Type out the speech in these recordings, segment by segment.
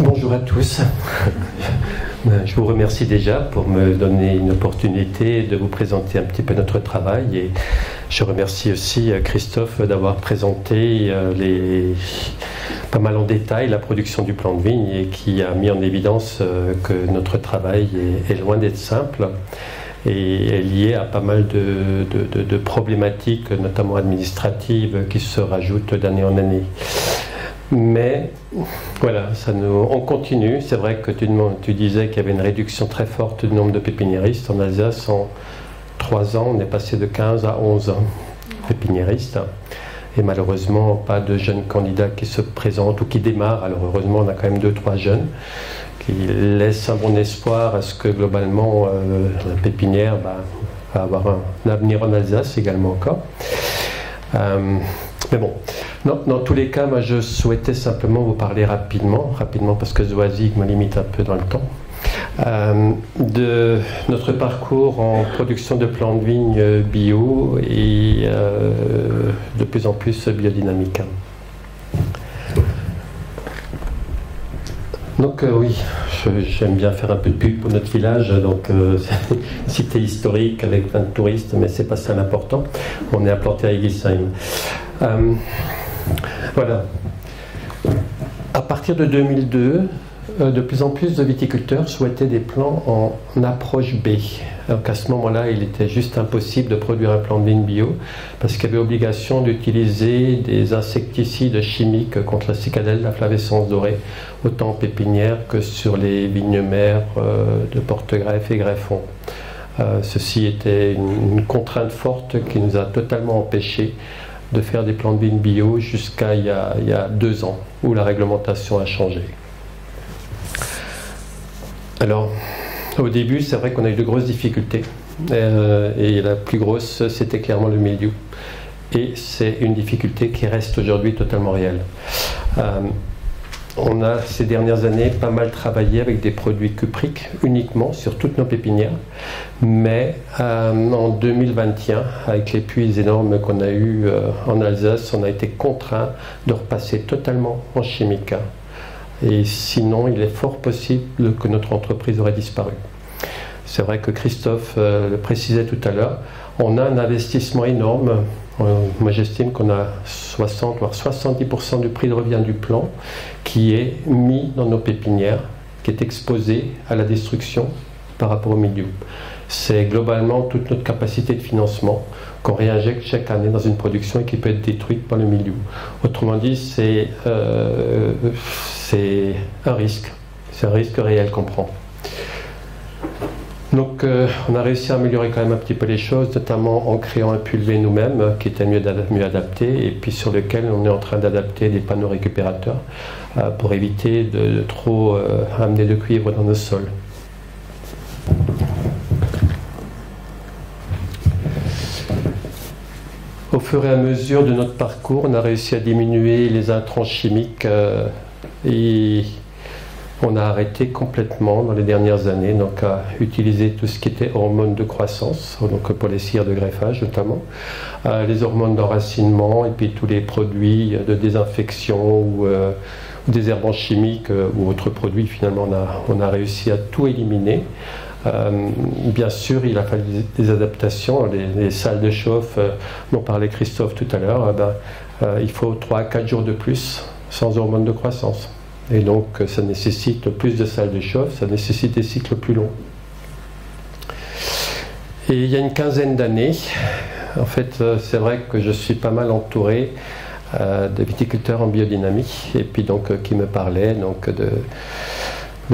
Bonjour à tous. Je vous remercie déjà pour me donner une opportunité de vous présenter un petit peu notre travail, et je remercie aussi Christophe d'avoir présenté pas mal en détail la production du plan de vigne et qui a mis en évidence que notre travail est loin d'être simple et est lié à pas mal de problématiques, notamment administratives, qui se rajoutent d'année en année. Mais voilà, on continue. C'est vrai que tu disais qu'il y avait une réduction très forte du nombre de pépiniéristes. En Alsace, en 3 ans, on est passé de 15 à 11 pépiniéristes. Et malheureusement, pas de jeunes candidats qui se présentent ou qui démarrent. Alors heureusement, on a quand même 2-3 jeunes qui laissent un bon espoir à ce que globalement, la pépinière va avoir un avenir en Alsace également encore. Mais bon, dans tous les cas, moi je souhaitais simplement vous parler rapidement parce que Zoazig me limite un peu dans le temps, de notre parcours en production de plants de vigne bio et de plus en plus biodynamique. Donc oui, j'aime bien faire un peu de pub pour notre village, donc cité historique avec plein de touristes, mais c'est pas ça l'important. On est implanté à Hildesheim. Voilà. À partir de 2002, de plus en plus de viticulteurs souhaitaient des plants en approche B. Donc à ce moment-là, il était juste impossible de produire un plant de vigne bio parce qu'il y avait obligation d'utiliser des insecticides chimiques contre la cicadelle, la flavescence dorée, autant en pépinière que sur les vignes mères de Porte-Greffe et Greffon. Ceci était une contrainte forte qui nous a totalement empêchés de faire des plants de vigne bio jusqu'à il y a 2 ans, où la réglementation a changé. Alors, au début, c'est vrai qu'on a eu de grosses difficultés. Et la plus grosse, c'était clairement le mildiou. Et c'est une difficulté qui reste aujourd'hui totalement réelle. On a, ces dernières années, pas mal travaillé avec des produits cupriques, uniquement sur toutes nos pépinières. Mais en 2021, avec les pluies énormes qu'on a eues en Alsace, on a été contraint de repasser totalement en chimique. Et sinon, il est fort possible que notre entreprise aurait disparu. C'est vrai que Christophe le précisait tout à l'heure, on a un investissement énorme. Moi, j'estime qu'on a 60 voire 70% du prix de revient du plant qui est mis dans nos pépinières, qui est exposé à la destruction par rapport au mildiou. C'est globalement toute notre capacité de financement qu'on réinjecte chaque année dans une production et qui peut être détruite par le mildiou. Autrement dit, c'est un risque. C'est un risque réel qu'on prend. Donc on a réussi à améliorer quand même un petit peu les choses, notamment en créant un pulvé nous-mêmes qui était mieux adapté, et puis sur lequel on est en train d'adapter des panneaux récupérateurs pour éviter de trop amener de cuivre dans nos sols. Au fur et à mesure de notre parcours, on a réussi à diminuer les intrants chimiques et on a arrêté complètement dans les dernières années donc à utiliser tout ce qui était hormones de croissance, donc pour les cires de greffage notamment, les hormones d'enracinement et puis tous les produits de désinfection ou désherbants chimiques ou autres produits. Finalement, on a réussi à tout éliminer. Bien sûr, il a fallu des adaptations. Les salles de chauffe dont parlait Christophe tout à l'heure, il faut 3 à 4 jours de plus sans hormones de croissance. Et donc, ça nécessite plus de salles de chauffe, ça nécessite des cycles plus longs. Et il y a une quinzaine d'années, en fait, c'est vrai que je suis pas mal entouré de viticulteurs en biodynamie, et puis donc qui me parlaient donc de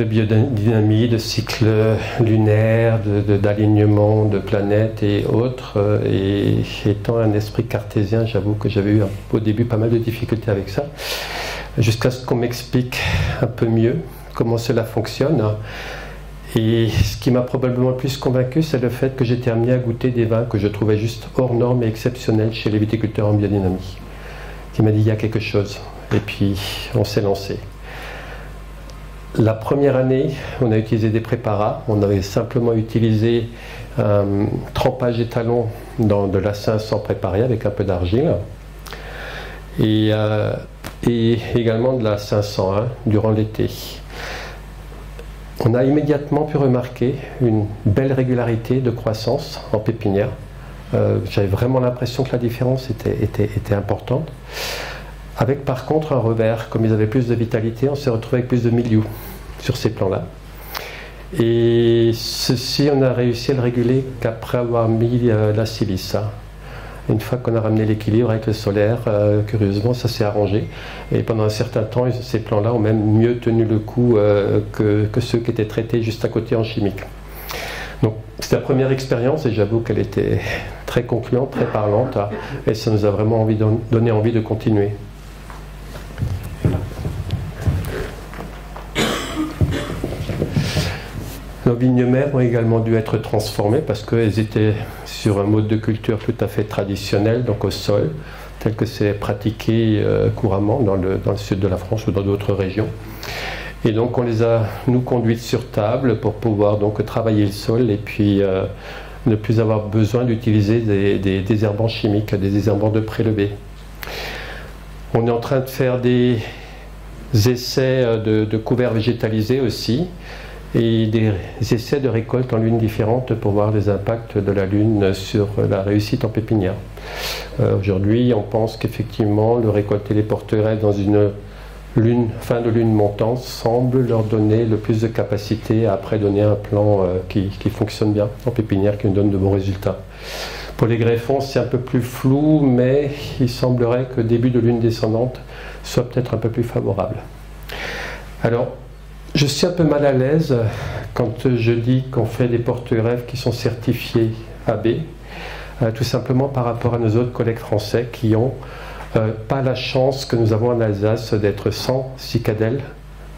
biodynamie, de cycle lunaire, d'alignement de planètes et autres. Et étant un esprit cartésien, j'avoue que j'avais eu au début pas mal de difficultés avec ça, jusqu'à ce qu'on m'explique un peu mieux comment cela fonctionne. Et ce qui m'a probablement le plus convaincu, c'est le fait que j'étais amené à goûter des vins que je trouvais juste hors normes et exceptionnels chez les viticulteurs en biodynamie. Qui m'a dit il y a quelque chose. Et puis on s'est lancé. La première année, on a utilisé des préparats. On avait simplement utilisé un trempage étalon dans de l'assin sans préparer avec un peu d'argile. Et également de la 501 durant l'été. On a immédiatement pu remarquer une belle régularité de croissance en pépinière. J'avais vraiment l'impression que la différence était importante. Avec par contre un revers, comme ils avaient plus de vitalité, on s'est retrouvé avec plus de milieu sur ces plans-là. Et ceci, on a réussi à le réguler qu'après avoir mis la silice. Une fois qu'on a ramené l'équilibre avec le solaire, curieusement, ça s'est arrangé. Et pendant un certain temps, ces plants-là ont même mieux tenu le coup que ceux qui étaient traités juste à côté en chimique. Donc, c'était la première expérience et j'avoue qu'elle était très concluante, très parlante. Et ça nous a vraiment donné envie de continuer. Nos vignes mères ont également dû être transformées parce qu'elles étaient sur un mode de culture tout à fait traditionnel, donc au sol, tel que c'est pratiqué couramment dans le sud de la France ou dans d'autres régions. Et donc on les a, nous, conduites sur table pour pouvoir donc travailler le sol et puis ne plus avoir besoin d'utiliser des désherbants chimiques, des désherbants de prélevé. On est en train de faire des essais de couverts végétalisés aussi, et des essais de récolte en lunes différentes pour voir les impacts de la lune sur la réussite en pépinière. Aujourd'hui, on pense qu'effectivement, le récolter les porterets dans une fin de lune montante semble leur donner le plus de capacité à après donner un plan qui fonctionne bien en pépinière, qui nous donne de bons résultats. Pour les greffons, c'est un peu plus flou, mais il semblerait que début de lune descendante soit peut-être un peu plus favorable. Alors, je suis un peu mal à l'aise quand je dis qu'on fait des porte-greffes qui sont certifiés AB, tout simplement par rapport à nos autres collègues français qui n'ont pas la chance que nous avons en Alsace d'être sans cicadelle,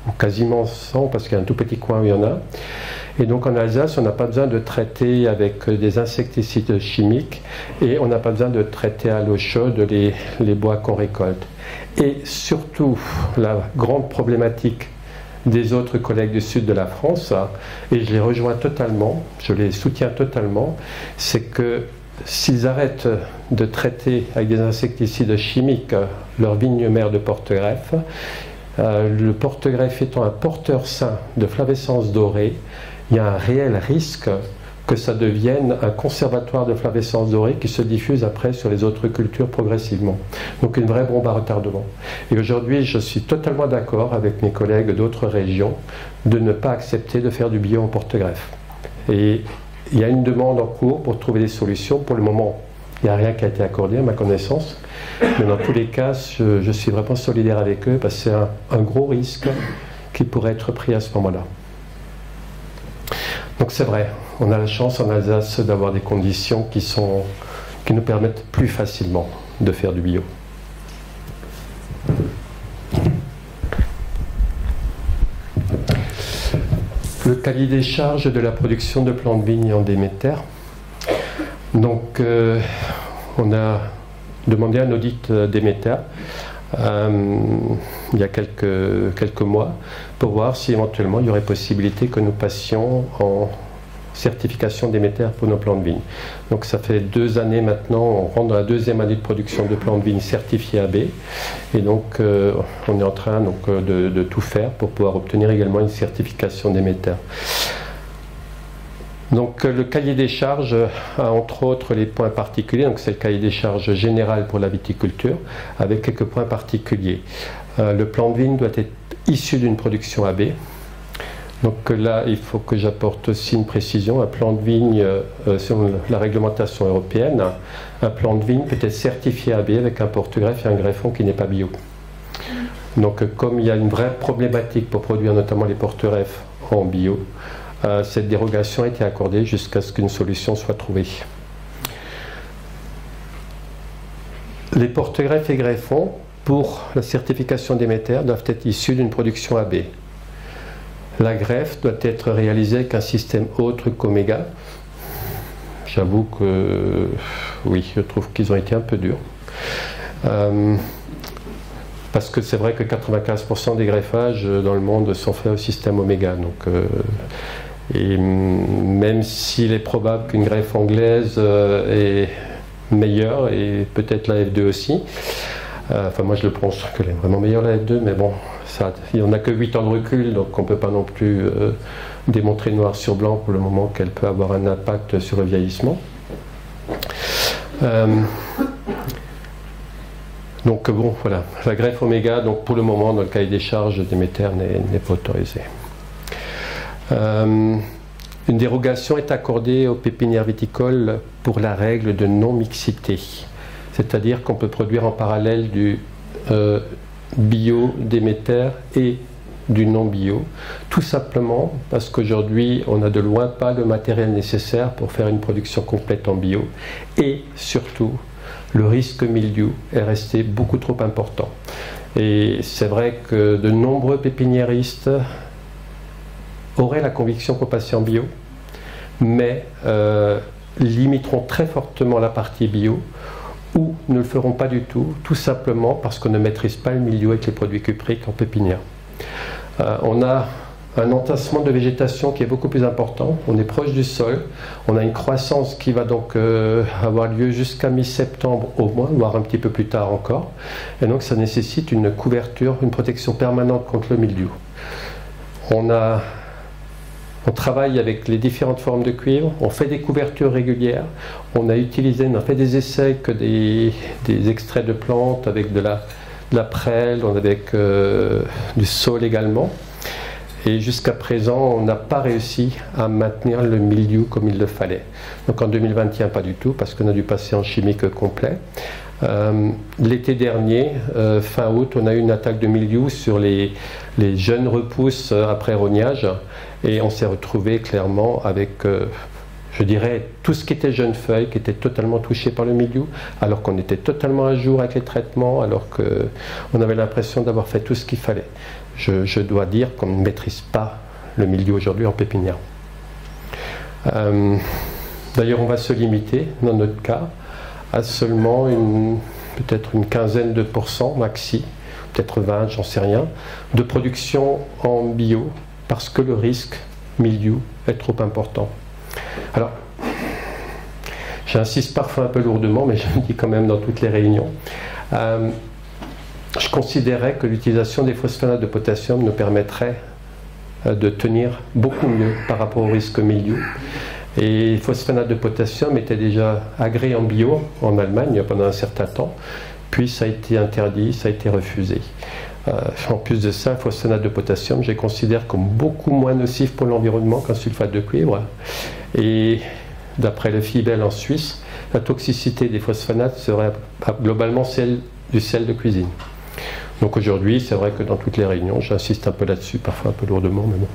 ou quasiment sans, parce qu'il y a un tout petit coin où il y en a. Et donc en Alsace, on n'a pas besoin de traiter avec des insecticides chimiques et on n'a pas besoin de traiter à l'eau chaude les bois qu'on récolte. Et surtout, la grande problématique des autres collègues du sud de la France, et je les rejoins totalement, je les soutiens totalement, c'est que s'ils arrêtent de traiter avec des insecticides chimiques leurs vignes mères de porte-greffe, le porte-greffe étant un porteur sain de flavescence dorée, il y a un réel risque que ça devienne un conservatoire de flavescence dorée qui se diffuse après sur les autres cultures progressivement. Donc une vraie bombe à retardement. Et aujourd'hui, je suis totalement d'accord avec mes collègues d'autres régions de ne pas accepter de faire du bio en porte-greffe. Et il y a une demande en cours pour trouver des solutions. Pour le moment, il n'y a rien qui a été accordé à ma connaissance. Mais dans tous les cas, je suis vraiment solidaire avec eux parce que c'est un gros risque qui pourrait être pris à ce moment-là. Donc c'est vrai, on a la chance en Alsace d'avoir des conditions qui nous permettent plus facilement de faire du bio. Le cahier des charges de la production de plants de vigne en Déméter. Donc on a demandé un audit Déméter il y a quelques mois pour voir si éventuellement il y aurait possibilité que nous passions en certification Déméter pour nos plants de vigne. Donc ça fait 2 années maintenant, on rentre dans la 2e année de production de plants de vigne certifiés AB et donc on est en train donc, de tout faire pour pouvoir obtenir également une certification Déméter. Donc le cahier des charges a entre autres les points particuliers, donc c'est le cahier des charges général pour la viticulture avec quelques points particuliers. Le plant de vigne doit être issu d'une production AB. Donc là, il faut que j'apporte aussi une précision. Un plant de vigne, selon la réglementation européenne, un plant de vigne peut être certifié AB avec un porte-greffe et un greffon qui n'est pas bio. Donc comme il y a une vraie problématique pour produire notamment les porte-greffes en bio, cette dérogation a été accordée jusqu'à ce qu'une solution soit trouvée. Les porte-greffes et greffons, pour la certification Déméter, doivent être issus d'une production AB. La greffe doit être réalisée avec un système autre qu'Omega. J'avoue que, oui, je trouve qu'ils ont été un peu durs. Parce que c'est vrai que 95% des greffages dans le monde sont faits au système Omega. Donc, et même s'il est probable qu'une greffe anglaise est meilleure, et peut-être la F2 aussi, enfin moi je le pense qu'elle est vraiment meilleure la F2, mais bon, il n'y en a que 8 ans de recul, donc on ne peut pas non plus démontré noir sur blanc pour le moment qu'elle peut avoir un impact sur le vieillissement. Donc bon, voilà, la greffe oméga, donc pour le moment, dans le cahier des charges, Déméter n'est pas autorisée. Une dérogation est accordée aux pépinières viticoles pour la règle de non-mixité. C'est-à-dire qu'on peut produire en parallèle du bio Déméter et du non-bio, tout simplement parce qu'aujourd'hui, on n'a de loin pas le matériel nécessaire pour faire une production complète en bio. Et surtout, le risque mildiou est resté beaucoup trop important. Et c'est vrai que de nombreux pépiniéristes auraient la conviction pour passer en bio, mais limiteront très fortement la partie bio ou ne le feront pas du tout, tout simplement parce qu'on ne maîtrise pas le milieu avec les produits cupriques en pépinière. On a un entassement de végétation qui est beaucoup plus important, on est proche du sol, on a une croissance qui va donc avoir lieu jusqu'à mi-septembre au moins, voire un petit peu plus tard encore, et donc ça nécessite une couverture, une protection permanente contre le mildiou. On travaille avec les différentes formes de cuivre, on fait des couvertures régulières, on a fait des essais que des extraits de plantes avec de la prêle, avec du saule également. Et jusqu'à présent, on n'a pas réussi à maintenir le mildiou comme il le fallait. Donc en 2021, pas du tout, parce qu'on a dû passer en chimique complet. L'été dernier, fin août, on a eu une attaque de mildiou sur les jeunes repousses après rognage. Et on s'est retrouvé clairement avec, je dirais, tout ce qui était jeunes feuilles, qui était totalement touché par le mildiou, alors qu'on était totalement à jour avec les traitements, alors qu'on avait l'impression d'avoir fait tout ce qu'il fallait. Je dois dire qu'on ne maîtrise pas le mildiou aujourd'hui en pépinière. D'ailleurs, on va se limiter, dans notre cas, à seulement peut-être une quinzaine de pourcents maxi, peut-être 20, j'en sais rien, de production en bio, parce que le risque mildiou est trop important. Alors, j'insiste parfois un peu lourdement, mais je le dis quand même dans toutes les réunions. Je considérais que l'utilisation des phosphonates de potassium nous permettrait de tenir beaucoup mieux par rapport au risque mildiou. Et les phosphonates de potassium étaient déjà agréés en bio en Allemagne pendant un certain temps, puis ça a été interdit, ça a été refusé. En plus de ça, le phosphonate de potassium, je les considère comme beaucoup moins nocif pour l'environnement qu'un sulfate de cuivre. Et d'après le FIBEL en Suisse, la toxicité des phosphonates serait globalement celle du sel de cuisine. Donc aujourd'hui, c'est vrai que dans toutes les réunions, j'insiste un peu là-dessus, parfois un peu lourdement, mais bon.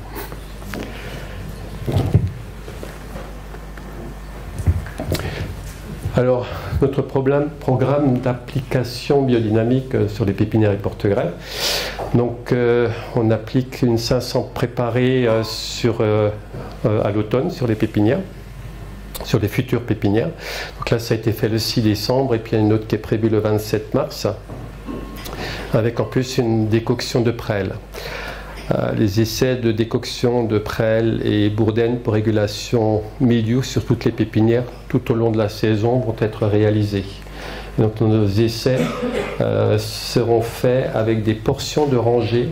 Alors, notre programme d'application biodynamique sur les pépinières et porte-greffes. Donc, on applique une 500 préparée à l'automne sur les pépinières, sur les futures pépinières. Donc là, ça a été fait le 6 décembre et puis il y a une autre qui est prévue le 27 mars, avec en plus une décoction de prêle. Les essais de décoction de prêle et bourdaine pour régulation mildiou sur toutes les pépinières tout au long de la saison vont être réalisés. Donc nos essais seront faits avec des portions de rangée.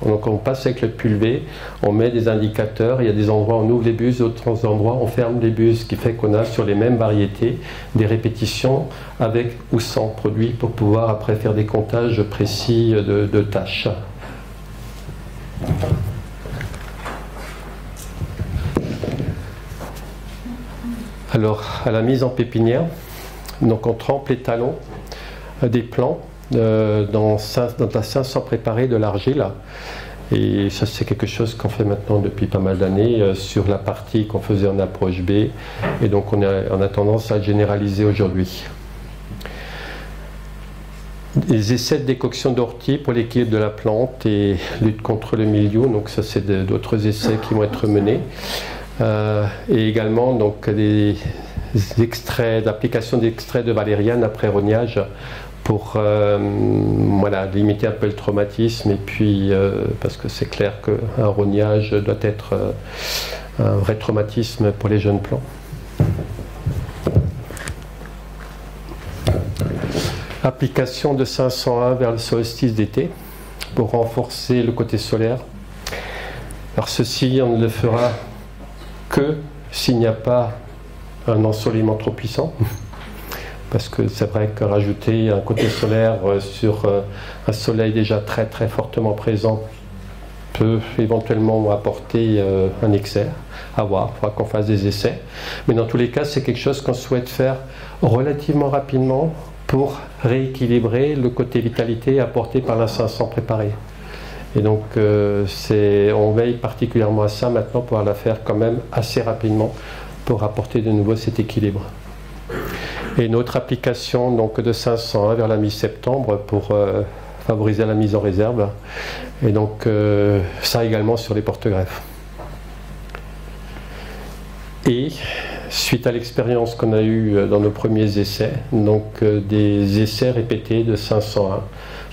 Donc on passe avec le pulvé, on met des indicateurs, il y a des endroits où on ouvre les buses, d'autres endroits on ferme les buses, ce qui fait qu'on a sur les mêmes variétés des répétitions avec ou sans produit pour pouvoir après faire des comptages précis de tâches. Alors, à la mise en pépinière, donc on trempe les talons des plants dans la 500 préparée de l'argile. Et ça, c'est quelque chose qu'on fait maintenant depuis pas mal d'années sur la partie qu'on faisait en approche B. Et donc, on a tendance à le généraliser aujourd'hui. Les essais de décoction d'ortie pour l'équilibre de la plante et lutte contre le mildiou, donc ça c'est d'autres essais qui vont être menés. Et également donc des extraits d'application d'extraits de valériane après rognage pour voilà, limiter un peu le traumatisme et puis parce que c'est clair qu'un rognage doit être un vrai traumatisme pour les jeunes plants. Application de 501 vers le solstice d'été pour renforcer le côté solaire. Alors ceci, on ne le fera que s'il n'y a pas un ensoleillement trop puissant, parce que c'est vrai que rajouter un côté solaire sur un soleil déjà très très fortement présent peut éventuellement apporter un excès. À voir, il faudra qu'on fasse des essais. Mais dans tous les cas, c'est quelque chose qu'on souhaite faire relativement rapidement pour rééquilibrer le côté vitalité apporté par la 500 préparée. Et donc, on veille particulièrement à ça maintenant, pour la faire quand même assez rapidement pour apporter de nouveau cet équilibre. Et une autre application donc, de 501 vers la mi-septembre pour favoriser la mise en réserve. Et donc, ça également sur les porte-greffes. Et suite à l'expérience qu'on a eue dans nos premiers essais, donc des essais répétés de 501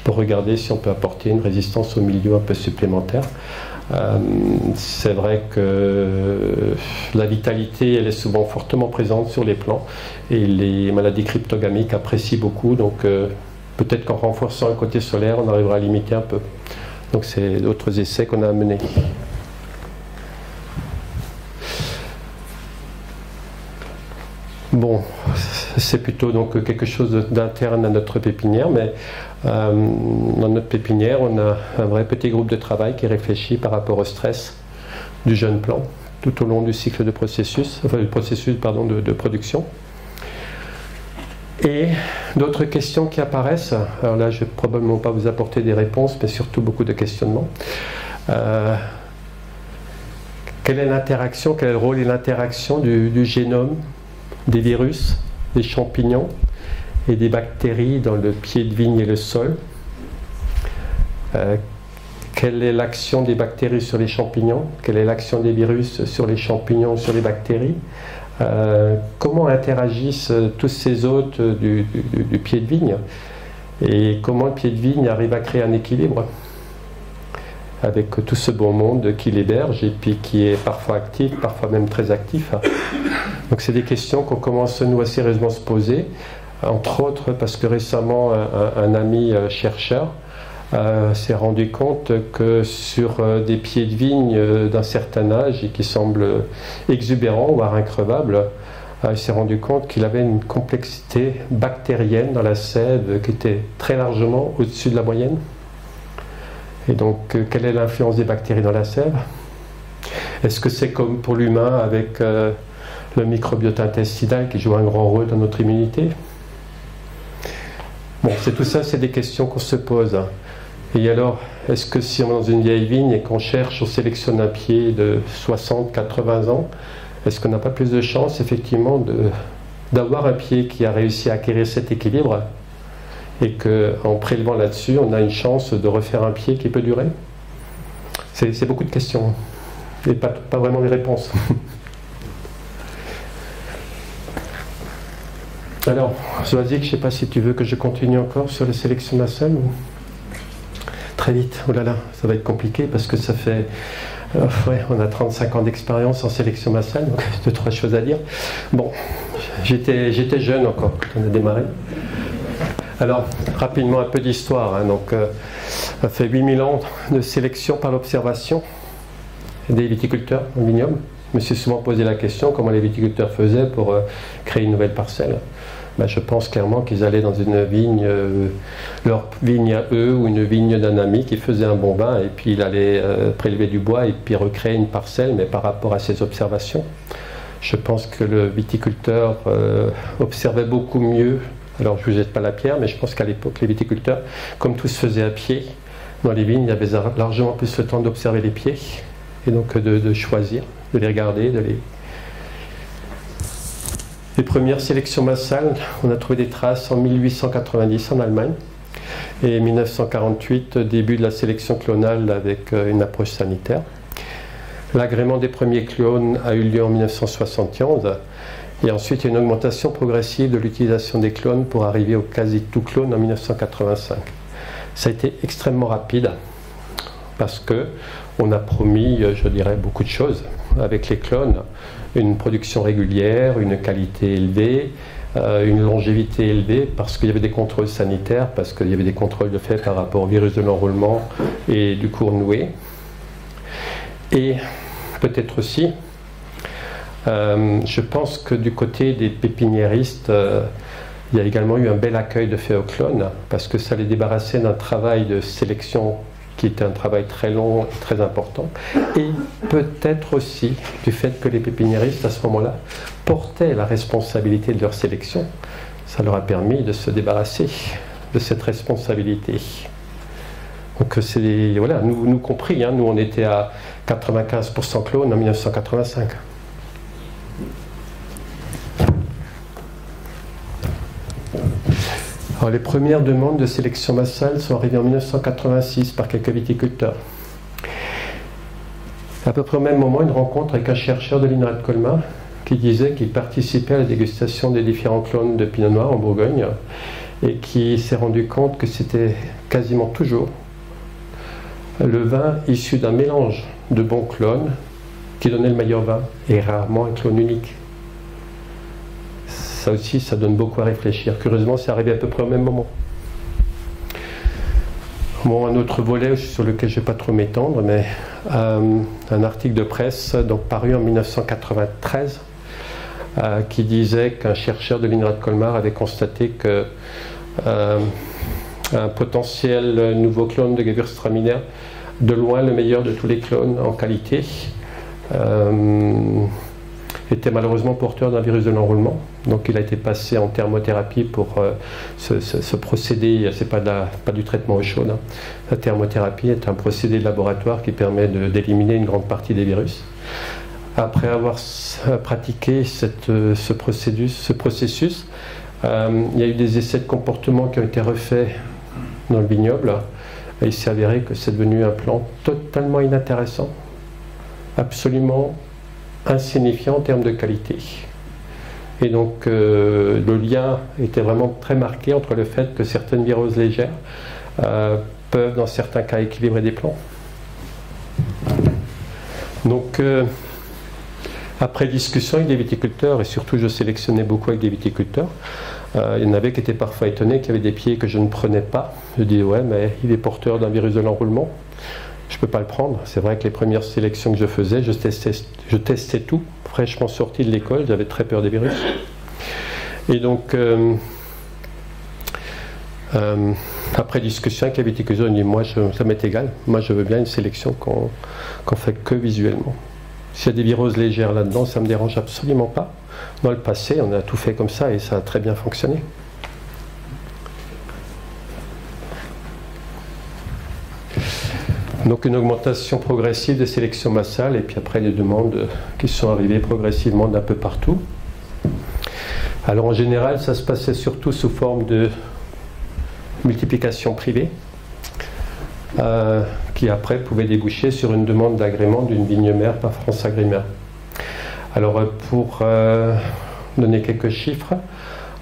pour regarder si on peut apporter une résistance au milieu un peu supplémentaire. C'est vrai que la vitalité, elle est souvent fortement présente sur les plants et les maladies cryptogamiques apprécient beaucoup, donc peut-être qu'en renforçant le côté solaire, on arrivera à limiter un peu. Donc c'est d'autres essais qu'on a menés. Bon, c'est plutôt donc quelque chose d'interne à notre pépinière, mais dans notre pépinière, on a un vrai petit groupe de travail qui réfléchit par rapport au stress du jeune plant tout au long du cycle de processus, enfin du processus pardon, de production. Et d'autres questions qui apparaissent, alors là je ne vais probablement pas vous apporter des réponses, mais surtout beaucoup de questionnements. Quelle est l'interaction, quel est le rôle et l'interaction du génome des virus, des champignons et des bactéries dans le pied de vigne et le sol? Quelle est l'action des bactéries sur les champignons? Quelle est l'action des virus sur les champignons, sur les bactéries? Comment interagissent tous ces hôtes du pied de vigne? Et comment le pied de vigne arrive à créer un équilibre avec tout ce beau monde qui l'héberge et puis qui est parfois actif, parfois même très actif. Donc c'est des questions qu'on commence nous à sérieusement se poser, entre autres parce que récemment un ami chercheur s'est rendu compte que sur des pieds de vigne d'un certain âge et qui semblent exubérants, voire increvables, il s'est rendu compte qu'il avait une complexité bactérienne dans la sève qui était très largement au-dessus de la moyenne. Et donc, quelle est l'influence des bactéries dans la sève? Est-ce que c'est comme pour l'humain avec le microbiote intestinal qui joue un grand rôle dans notre immunité? Bon, c'est tout ça, c'est des questions qu'on se pose. Et alors, est-ce que si on est dans une vieille vigne et qu'on cherche, on sélectionne un pied de 60, 80 ans, est-ce qu'on n'a pas plus de chance, effectivement, d'avoir un pied qui a réussi à acquérir cet équilibre et qu'en prélevant là-dessus, on a une chance de refaire un pied qui peut durer? C'est beaucoup de questions et pas vraiment des réponses. Alors, Zoazik, je ne sais pas si tu veux que je continue encore sur les sélections nasales ou... Très vite, oh là là, ça va être compliqué parce que ça fait... ouais, on a 35 ans d'expérience en sélection massale, donc 2-3 choses à dire. Bon, j'étais jeune encore quand on a démarré. Alors, rapidement, un peu d'histoire. Hein. Donc, ça fait 8000 ans de sélection par l'observation des viticulteurs en vignoble. Je me suis souvent posé la question comment les viticulteurs faisaient pour créer une nouvelle parcelle. Ben, je pense clairement qu'ils allaient dans une vigne, leur vigne à eux, ou une vigne d'un ami qui faisait un bon vin, et puis il allait prélever du bois et puis recréer une parcelle, mais par rapport à ses observations. Je pense que le viticulteur observait beaucoup mieux. Alors je ne vous jette pas la pierre, mais je pense qu'à l'époque, les viticulteurs, comme tout se faisait à pied, dans les vignes, il y avait largement plus le temps d'observer les pieds, et donc de choisir, de les regarder, Les premières sélections massales, on a trouvé des traces en 1890 en Allemagne, et 1948, début de la sélection clonale avec une approche sanitaire. L'agrément des premiers clones a eu lieu en 1971, et ensuite il y a une augmentation progressive de l'utilisation des clones pour arriver au quasi tout clone en 1985. Ça a été extrêmement rapide, parce que on a promis, je dirais, beaucoup de choses avec les clones. Une production régulière, une qualité élevée, une longévité élevée, parce qu'il y avait des contrôles sanitaires, parce qu'il y avait des contrôles de fait par rapport au virus de l'enroulement et du cours noué. Et peut-être aussi, je pense que du côté des pépiniéristes, il y a également eu un bel accueil de Phéoclone, parce que ça les débarrassait d'un travail de sélection qui était un travail très long et très important, et peut-être aussi du fait que les pépiniéristes à ce moment-là portaient la responsabilité de leur sélection. Ça leur a permis de se débarrasser de cette responsabilité. Donc c'est, voilà, nous compris, hein, nous on était à 95% clones en 1985. Alors, les premières demandes de sélection massale sont arrivées en 1986 par quelques viticulteurs. À peu près au même moment, une rencontre avec un chercheur de l'INRA de Colmar qui disait qu'il participait à la dégustation des différents clones de Pinot Noir en Bourgogne et qui s'est rendu compte que c'était quasiment toujours le vin issu d'un mélange de bons clones qui donnait le meilleur vin et rarement un clone unique. Ça aussi, ça donne beaucoup à réfléchir. Curieusement, c'est arrivé à peu près au même moment. Bon, un autre volet sur lequel je ne vais pas trop m'étendre, mais un article de presse donc, paru en 1993 qui disait qu'un chercheur de l'INRA de Colmar avait constaté que un potentiel nouveau clone de Gewürztraminer, de loin le meilleur de tous les clones en qualité, était malheureusement porteur d'un virus de l'enroulement. Donc il a été passé en thermothérapie pour ce procédé, c'est pas du traitement au chaud. Hein. La thermothérapie est un procédé de laboratoire qui permet d'éliminer une grande partie des virus. Après avoir pratiqué ce processus, il y a eu des essais de comportement qui ont été refaits dans le vignoble. Et il s'est avéré que c'est devenu un plant totalement inintéressant, absolument insignifiant en termes de qualité. Et donc le lien était vraiment très marqué entre le fait que certaines viroses légères peuvent dans certains cas équilibrer des plants. Donc après discussion avec des viticulteurs, et surtout je sélectionnais beaucoup avec des viticulteurs, il y en avait qui étaient parfois étonnés qu'il y avait des pieds que je ne prenais pas. Je dis ouais, mais il est porteur d'un virus de l'enroulement, je ne peux pas le prendre. C'est vrai que les premières sélections que je faisais, je testais tout, fraîchement sorti de l'école, j'avais très peur des virus. Et donc après discussion avec les viticulteurs, on dit moi ça m'est égal, moi je veux bien une sélection qu'on fait que visuellement. S'il y a des viroses légères là-dedans, ça ne me dérange absolument pas. Dans le passé, on a tout fait comme ça et ça a très bien fonctionné. Donc une augmentation progressive des sélections massales et puis après des demandes qui sont arrivées progressivement d'un peu partout. Alors en général, ça se passait surtout sous forme de multiplication privée qui après pouvait déboucher sur une demande d'agrément d'une vigne mère par France Agrimer. Alors pour donner quelques chiffres,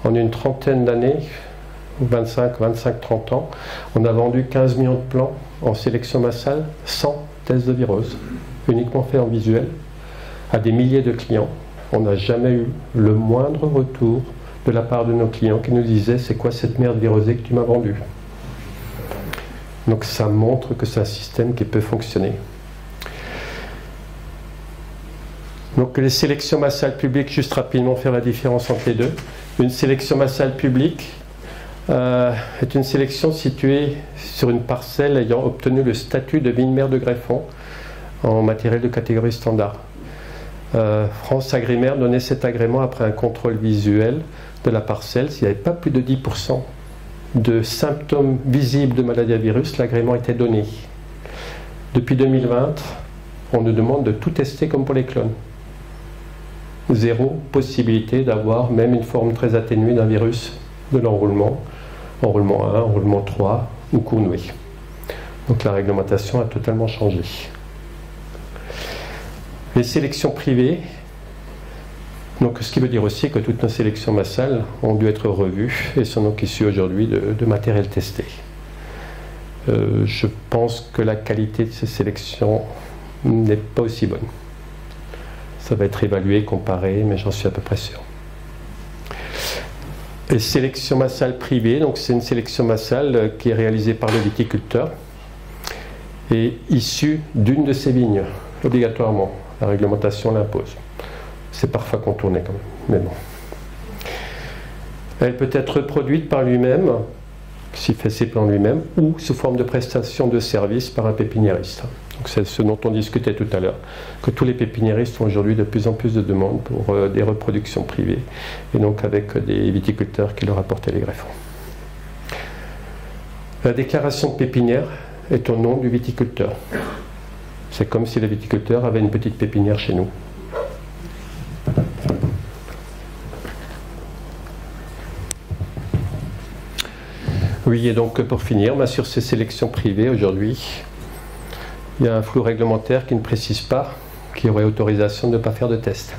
en une trentaine d'années, 25-30 ans, on a vendu 15 millions de plants en sélection massale sans test de virose, uniquement fait en visuel, à des milliers de clients. On n'a jamais eu le moindre retour de la part de nos clients qui nous disaient « c'est quoi cette merde virosée que tu m'as vendue ?» Donc ça montre que c'est un système qui peut fonctionner. Donc les sélections massales publiques, juste rapidement faire la différence entre les deux. Une sélection massale publique est une sélection située sur une parcelle ayant obtenu le statut de vigne mère de greffon en matériel de catégorie standard. France Agrimer donnait cet agrément après un contrôle visuel de la parcelle. S'il n'y avait pas plus de 10% de symptômes visibles de maladie à virus, l'agrément était donné. Depuis 2020, on nous demande de tout tester comme pour les clones. Zéro possibilité d'avoir même une forme très atténuée d'un virus de l'enroulement, enroulement 1, enroulement 3 ou Cournouet. Donc la réglementation a totalement changé. Les sélections privées, donc ce qui veut dire aussi que toutes nos sélections massales ont dû être revues et sont donc issues aujourd'hui de matériel testé. Je pense que la qualité de ces sélections n'est pas aussi bonne. Ça va être évalué, comparé, mais j'en suis à peu près sûr. Et sélection massale privée, donc c'est une sélection massale qui est réalisée par le viticulteur et issue d'une de ses vignes. obligatoirement. La réglementation l'impose. C'est parfois contourné quand même, mais bon. Elle peut être reproduite par lui-même, s'il fait ses plans lui-même, ou sous forme de prestation de service par un pépiniériste. Donc c'est ce dont on discutait tout à l'heure, que tous les pépiniéristes ont aujourd'hui de plus en plus de demandes pour des reproductions privées, et donc avec des viticulteurs qui leur apportaient les greffons. La déclaration de pépinière est au nom du viticulteur. C'est comme si le viticulteur avait une petite pépinière chez nous. Oui, et donc pour finir, sur ces sélections privées aujourd'hui, il y a un flou réglementaire qui ne précise pas qu'il y aurait autorisation de ne pas faire de test.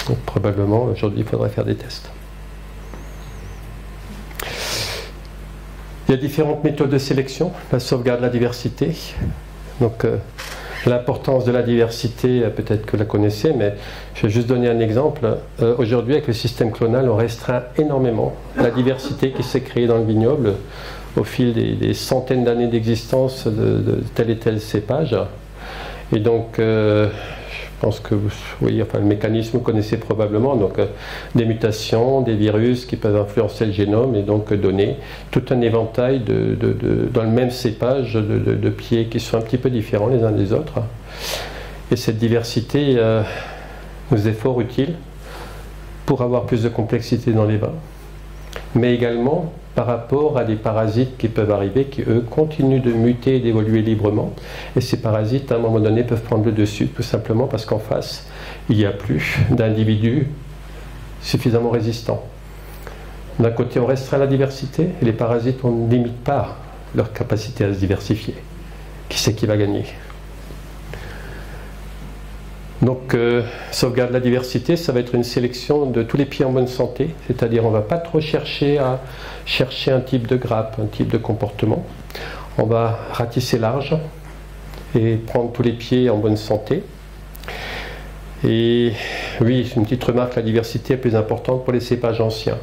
Donc, probablement aujourd'hui il faudrait faire des tests. Il y a différentes méthodes de sélection, la sauvegarde de la diversité. Donc l'importance de la diversité, peut-être que vous la connaissez, mais je vais juste donner un exemple. Aujourd'hui, avec le système clonal, on restreint énormément la diversité qui s'est créée dans le vignoble au fil des centaines d'années d'existence de tel et tel cépage. Et donc, je pense que le mécanisme vous connaissez probablement, donc des mutations, des virus qui peuvent influencer le génome et donc donner tout un éventail dans le même cépage de pieds qui sont un petit peu différents les uns des autres. Et cette diversité nous est fort utile pour avoir plus de complexité dans les vins, mais également par rapport à des parasites qui peuvent arriver, qui eux continuent de muter et d'évoluer librement. Et ces parasites, à un moment donné, peuvent prendre le dessus, tout simplement parce qu'en face, il n'y a plus d'individus suffisamment résistants. D'un côté, on restreint la diversité, et les parasites, on ne limite pas leur capacité à se diversifier. Qui c'est qui va gagner ? Donc, sauvegarde de la diversité, ça va être une sélection de tous les pieds en bonne santé, c'est-à-dire on ne va pas trop chercher à chercher un type de grappe, un type de comportement. On va ratisser large et prendre tous les pieds en bonne santé. Et oui, une petite remarque, la diversité est plus importante pour les cépages anciens.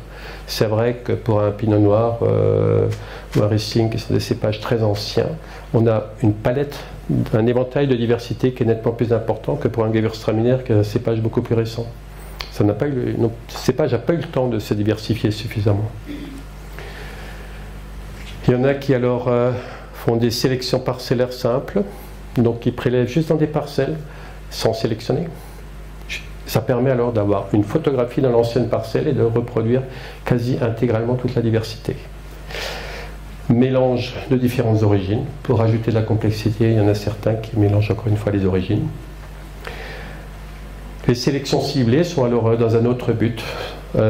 C'est vrai que pour un pinot noir ou un Riesling, qui sont des cépages très anciens, on a une palette, un éventail de diversité qui est nettement plus important que pour un Gewürztraminer qui est un cépage beaucoup plus récent. Ce cépage n'a pas eu le temps de se diversifier suffisamment. Il y en a qui alors font des sélections parcellaires simples, donc qui prélèvent juste dans des parcelles sans sélectionner. Ça permet alors d'avoir une photographie dans l'ancienne parcelle et de reproduire quasi intégralement toute la diversité. Mélange de différentes origines. Pour ajouter de la complexité, il y en a certains qui mélangent encore une fois les origines. Les sélections ciblées sont alors dans un autre but.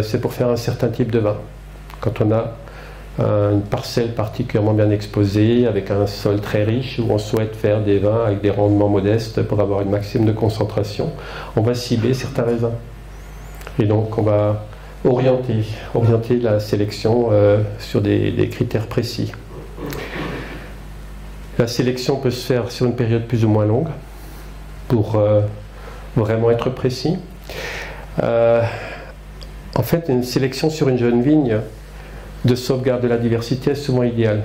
C'est pour faire un certain type de vin. Quand on a une parcelle particulièrement bien exposée, avec un sol très riche, où on souhaite faire des vins avec des rendements modestes pour avoir une maximum de concentration, on va cibler certains raisins. Et donc on va orienter la sélection sur des critères précis. La sélection peut se faire sur une période plus ou moins longue, pour vraiment être précis. En fait, une sélection sur une jeune vigne de sauvegarde de la diversité est souvent idéale.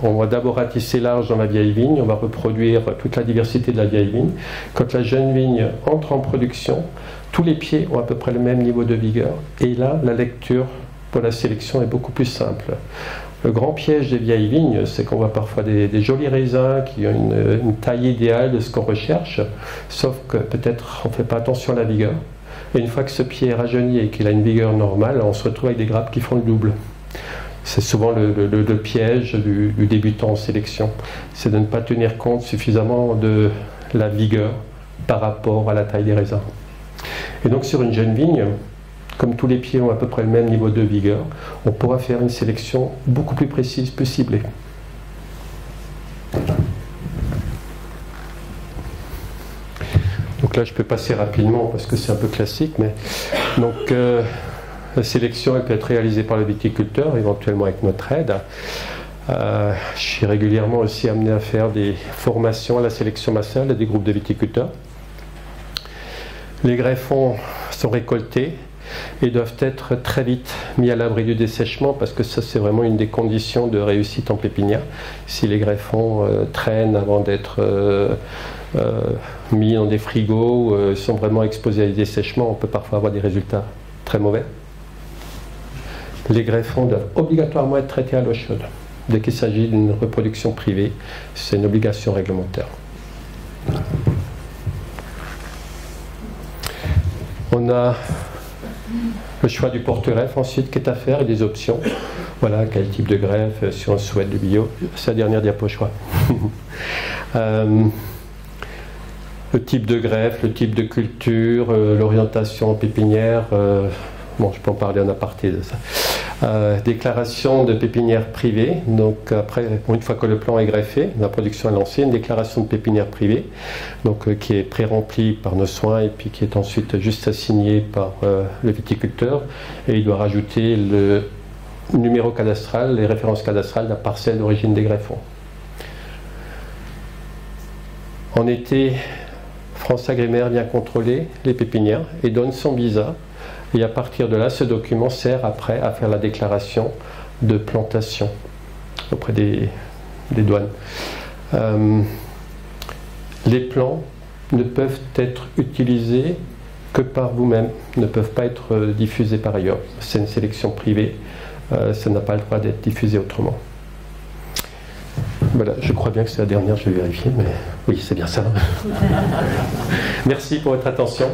On va d'abord ratisser large dans la vieille vigne, on va reproduire toute la diversité de la vieille vigne. Quand la jeune vigne entre en production, tous les pieds ont à peu près le même niveau de vigueur. Et là, la lecture pour la sélection est beaucoup plus simple. Le grand piège des vieilles vignes, c'est qu'on voit parfois des jolis raisins qui ont une taille idéale de ce qu'on recherche, sauf que peut-être on ne fait pas attention à la vigueur. Et une fois que ce pied est rajeuni et qu'il a une vigueur normale, on se retrouve avec des grappes qui font le double. C'est souvent le piège du débutant en sélection, c'est de ne pas tenir compte suffisamment de la vigueur par rapport à la taille des raisins. Et donc sur une jeune vigne, comme tous les pieds ont à peu près le même niveau de vigueur, on pourra faire une sélection beaucoup plus précise, plus ciblée. Donc là je peux passer rapidement parce que c'est un peu classique, mais donc la sélection elle peut être réalisée par le viticulteur, éventuellement avec notre aide. Je suis régulièrement aussi amené à faire des formations à la sélection massale à des groupes de viticulteurs. Les greffons sont récoltés et doivent être très vite mis à l'abri du dessèchement parce que ça c'est vraiment une des conditions de réussite en pépinière. Si les greffons traînent avant d'être mis dans des frigos, sont vraiment exposés à des dessèchements, on peut parfois avoir des résultats très mauvais. Les greffons doivent obligatoirement être traités à l'eau chaude. Dès qu'il s'agit d'une reproduction privée, c'est une obligation réglementaire. On a le choix du porte-greffe ensuite qui est à faire et des options. Voilà, quel type de greffe, si on souhaite du bio. C'est la dernière diapo, je crois. Le type de greffe, le type de culture, l'orientation en pépinière. Bon, je peux en parler en aparté de ça. Déclaration de pépinière privée. Donc après, une fois que le plan est greffé, la production est lancée, une déclaration de pépinière privée, donc qui est pré-remplie par nos soins et puis qui est ensuite juste assignée par le viticulteur. Et il doit rajouter le numéro cadastral, les références cadastrales de la parcelle d'origine des greffons. En été, France Agrimaire vient contrôler les pépinières et donne son visa. Et à partir de là, ce document sert après à faire la déclaration de plantation auprès des douanes. Les plants ne peuvent être utilisés que par vous-même, ne peuvent pas être diffusés par ailleurs. C'est une sélection privée, ça n'a pas le droit d'être diffusé autrement. Voilà, je crois bien que c'est la dernière, je vais vérifier, mais oui, c'est bien ça. Merci pour votre attention.